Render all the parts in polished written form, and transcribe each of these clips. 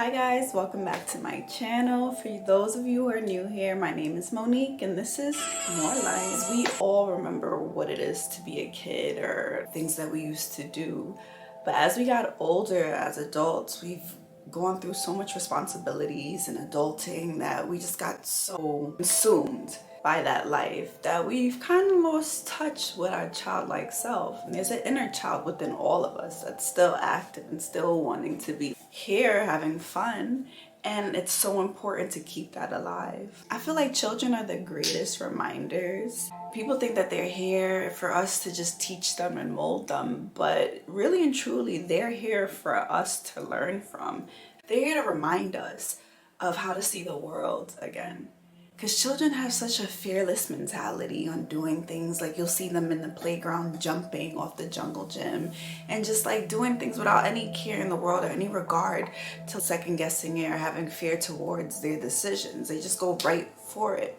Hi guys, welcome back to my channel. For those of you who are new here, my name is Monique and this is More Life. We all remember what it is to be a kid or things that we used to do. But as we got older as adults, we've gone through so much responsibilities and adulting that we just got so consumed by that life that we've kind of lost touch with our childlike self. And there's an inner child within all of us that's still active and still wanting to be here having fun, and it's so important to keep that alive. I feel like children are the greatest reminders. People think that they're here for us to just teach them and mold them, but really and truly they're here for us to learn from. They're here to remind us of how to see the world again. Because children have such a fearless mentality on doing things. Like you'll see them in the playground jumping off the jungle gym and just like doing things without any care in the world or any regard to second guessing it or having fear towards their decisions. They just go right for it.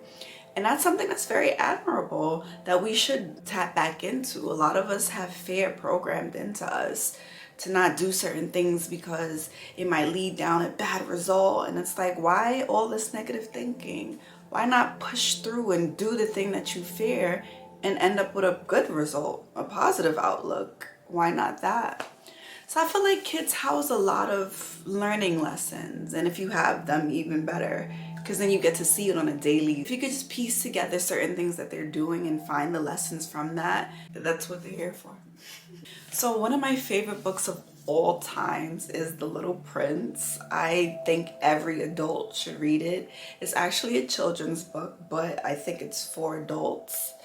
And that's something that's very admirable that we should tap back into. A lot of us have fear programmed into us to not do certain things because it might lead down a bad result. And it's like, why all this negative thinking? Why not push through and do the thing that you fear and end up with a good result, a positive outlook? Why not that? So I feel like kids house a lot of learning lessons, and if you have them, even better, because then you get to see it on a daily. If you could just piece together certain things that they're doing and find the lessons from that, that's what they're here for. So one of my favorite books of all times is The Little Prince. I think every adult should read it. It's actually a children's book, but I think it's for adults.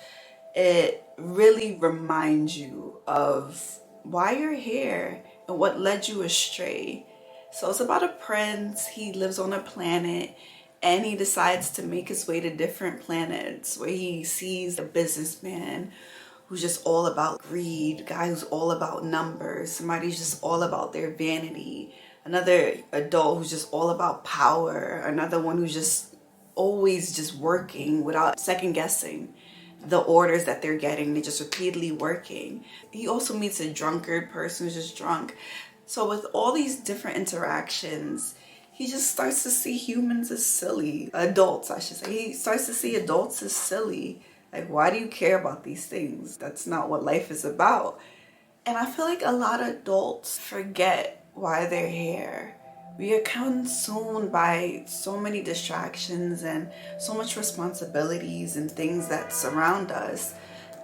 It really reminds you of why you're here and what led you astray. So it's about a prince. He lives on a planet and he decides to make his way to different planets where he sees a businessman who's just all about greed, a guy who's all about numbers, somebody who's just all about their vanity, another adult who's just all about power, another one who's just always just working without second guessing the orders that they're getting. They're just repeatedly working. He also meets a drunkard person who's just drunk. So with all these different interactions, he just starts to see humans as silly. Adults, I should say. He starts to see adults as silly. Like, why do you care about these things? That's not what life is about. And I feel like a lot of adults forget why they're here. We are consumed by so many distractions and so much responsibilities and things that surround us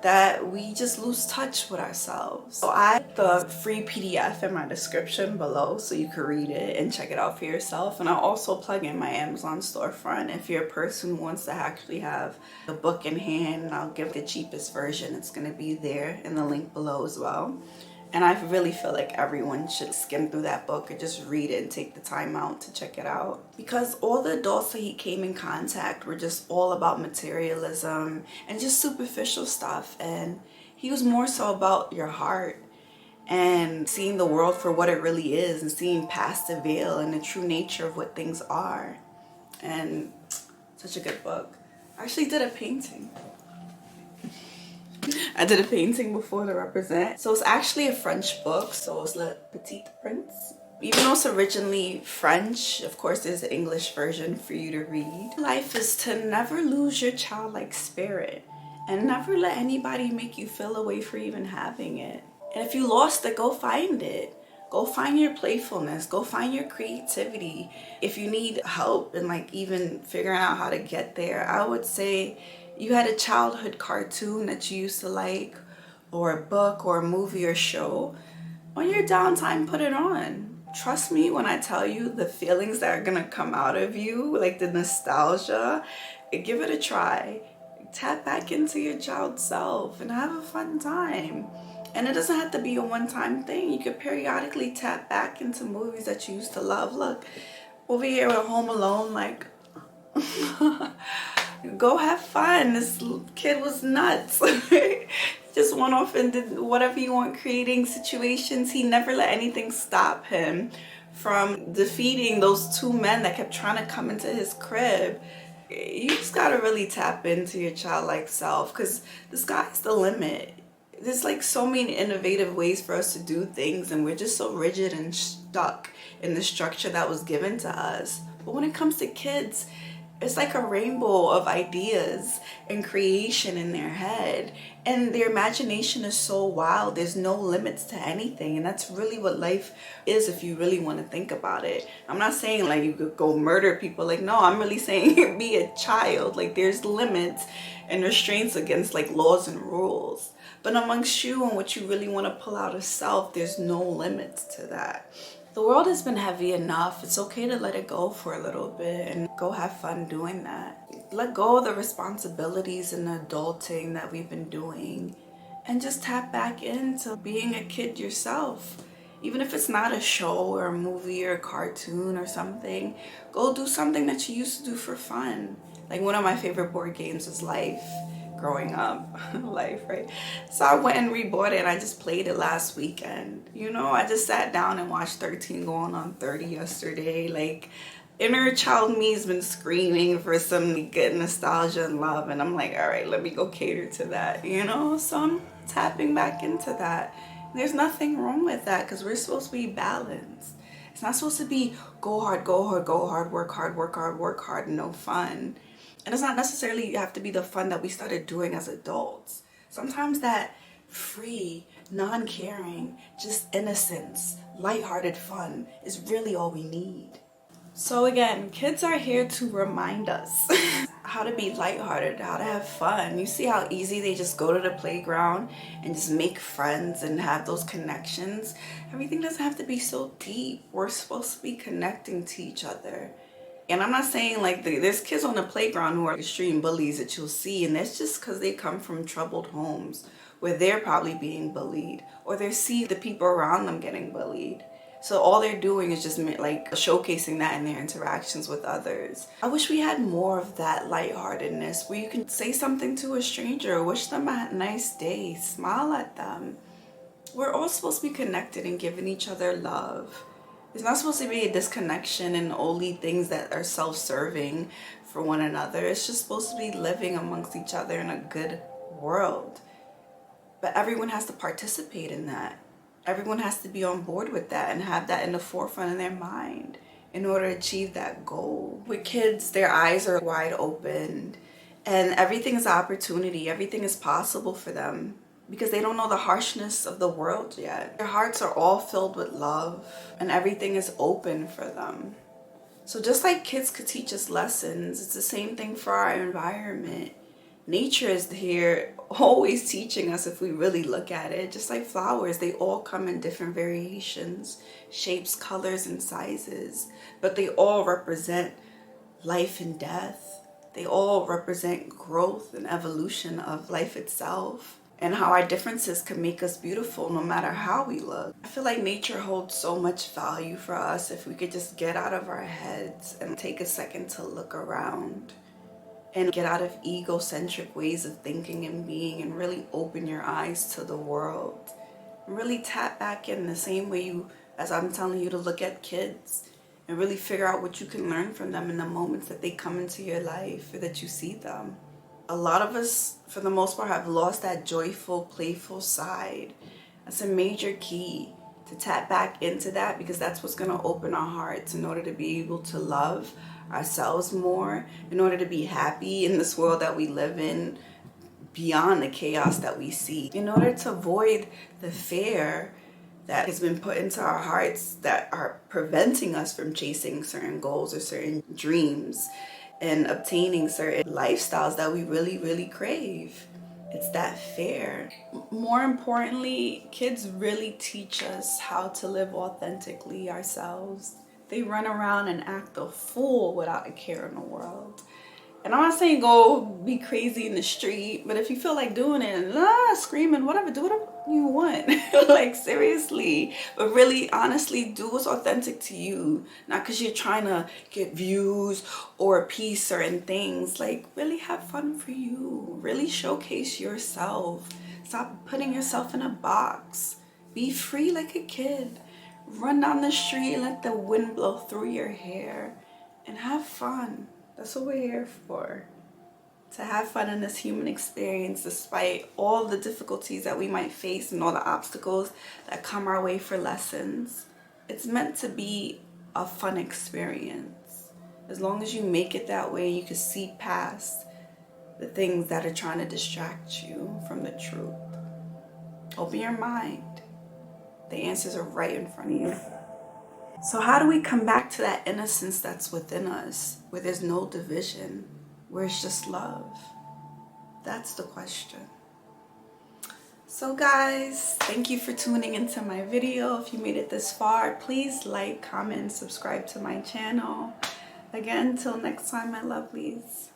that we just lose touch with ourselves. So I have the free PDF in my description below so you can read it and check it out for yourself. And I'll also plug in my Amazon storefront if you're a person who wants to actually have the book in hand. And I'll give the cheapest version. It's going to be there in the link below as well. And I really feel like everyone should skim through that book and just read it and take the time out to check it out. Because all the adults that he came in contact were just all about materialism and just superficial stuff. And he was more so about your heart and seeing the world for what it really is and seeing past the veil and the true nature of what things are. And such a good book. I actually did a painting. I did a painting before to represent. So it's actually a French book. So it's the Petite Prince. Even though it's originally French, of course there's an English version for you to read. Life is to never lose your childlike spirit and never let anybody make you feel away for even having it. And if you lost it, go find it. Go find your playfulness. Go find your creativity. If you need help in like even figuring out how to get there, I would say you had a childhood cartoon that you used to like, or a book or a movie or show. On your downtime, put it on. Trust me when I tell you the feelings that are gonna come out of you, like the nostalgia, give it a try. Tap back into your child self and have a fun time. And it doesn't have to be a one-time thing. You could periodically tap back into movies that you used to love. Look, over here with Home Alone, like, go have fun. This kid was nuts. Just went off and did whatever you want, creating situations. He never let anything stop him from defeating those two men that kept trying to come into his crib. You just gotta really tap into your childlike self because the sky's the limit. There's like so many innovative ways for us to do things, and we're just so rigid and stuck in the structure that was given to us. But when it comes to kids, it's like a rainbow of ideas and creation in their head, and their imagination is so wild. There's no limits to anything, and that's really what life is if you really want to think about it. I'm not saying like you could go murder people, like, no, I'm really saying be a child. Like, there's limits and restraints against like laws and rules, but amongst you and what you really want to pull out of self, there's no limits to that. The world has been heavy enough. It's okay to let it go for a little bit and go have fun doing that. Let go of the responsibilities and the adulting that we've been doing and just tap back into being a kid yourself. Even if it's not a show or a movie or a cartoon or something, go do something that you used to do for fun. Like, one of my favorite board games was Life. Growing up, Life, right? So I went and rebought it, and I just played it last weekend. You know, I just sat down and watched 13 going on 30 yesterday. Like, inner child me has been screaming for some good nostalgia and love, and I'm like, all right, let me go cater to that, you know? So I'm tapping back into that. There's nothing wrong with that, because we're supposed to be balanced. It's not supposed to be go hard, go hard, go hard, work hard, work hard, work hard, no fun. And it's not necessarily have to be the fun that we started doing as adults. Sometimes that free, non-caring, just innocence, lighthearted fun is really all we need. So again, kids are here to remind us how to be lighthearted, how to have fun. You see how easy they just go to the playground and just make friends and have those connections. Everything doesn't have to be so deep. We're supposed to be connecting to each other. And I'm not saying like there's kids on the playground who are extreme bullies that you'll see, and that's just because they come from troubled homes where they're probably being bullied, or they see the people around them getting bullied. So all they're doing is just like showcasing that in their interactions with others. I wish we had more of that lightheartedness where you can say something to a stranger, wish them a nice day, smile at them. We're all supposed to be connected and giving each other love. It's not supposed to be a disconnection and only things that are self-serving for one another. It's just supposed to be living amongst each other in a good world. But everyone has to participate in that. Everyone has to be on board with that and have that in the forefront of their mind in order to achieve that goal. With kids, their eyes are wide open and everything is an opportunity. Everything is possible for them, because they don't know the harshness of the world yet. Their hearts are all filled with love and everything is open for them. So just like kids could teach us lessons, it's the same thing for our environment. Nature is here always teaching us if we really look at it. Just like flowers, they all come in different variations, shapes, colors, and sizes, but they all represent life and death. They all represent growth and evolution of life itself, and how our differences can make us beautiful no matter how we look. I feel like nature holds so much value for us if we could just get out of our heads and take a second to look around and get out of egocentric ways of thinking and being, and really open your eyes to the world. And really tap back in the same way as I'm telling you to look at kids, and really figure out what you can learn from them in the moments that they come into your life or that you see them. A lot of us, for the most part, have lost that joyful, playful side. That's a major key to tap back into that, because that's what's going to open our hearts in order to be able to love ourselves more, in order to be happy in this world that we live in, beyond the chaos that we see, in order to avoid the fear that has been put into our hearts that are preventing us from chasing certain goals or certain dreams and obtaining certain lifestyles that we really, really crave. It's that fear. More importantly, kids really teach us how to live authentically ourselves. They run around and act a fool without a care in the world. And I'm not saying go be crazy in the street, but if you feel like doing it and screaming, whatever, do whatever you want. Like, seriously. But really, honestly, do what's authentic to you. Not because you're trying to get views or peace certain things. Like, really have fun for you. Really showcase yourself. Stop putting yourself in a box. Be free like a kid. Run down the street and let the wind blow through your hair. And have fun. That's what we're here for. to have fun in this human experience despite all the difficulties that we might face and all the obstacles that come our way for lessons. It's meant to be a fun experience. As long as you make it that way, you can see past the things that are trying to distract you from the truth. Open your mind. The answers are right in front of you. So how do we come back to that innocence that's within us, where there's no division, where it's just love? That's the question. So guys, thank you for tuning into my video. If you made it this far, please like, comment, and subscribe to my channel. Again, till next time, my lovelies.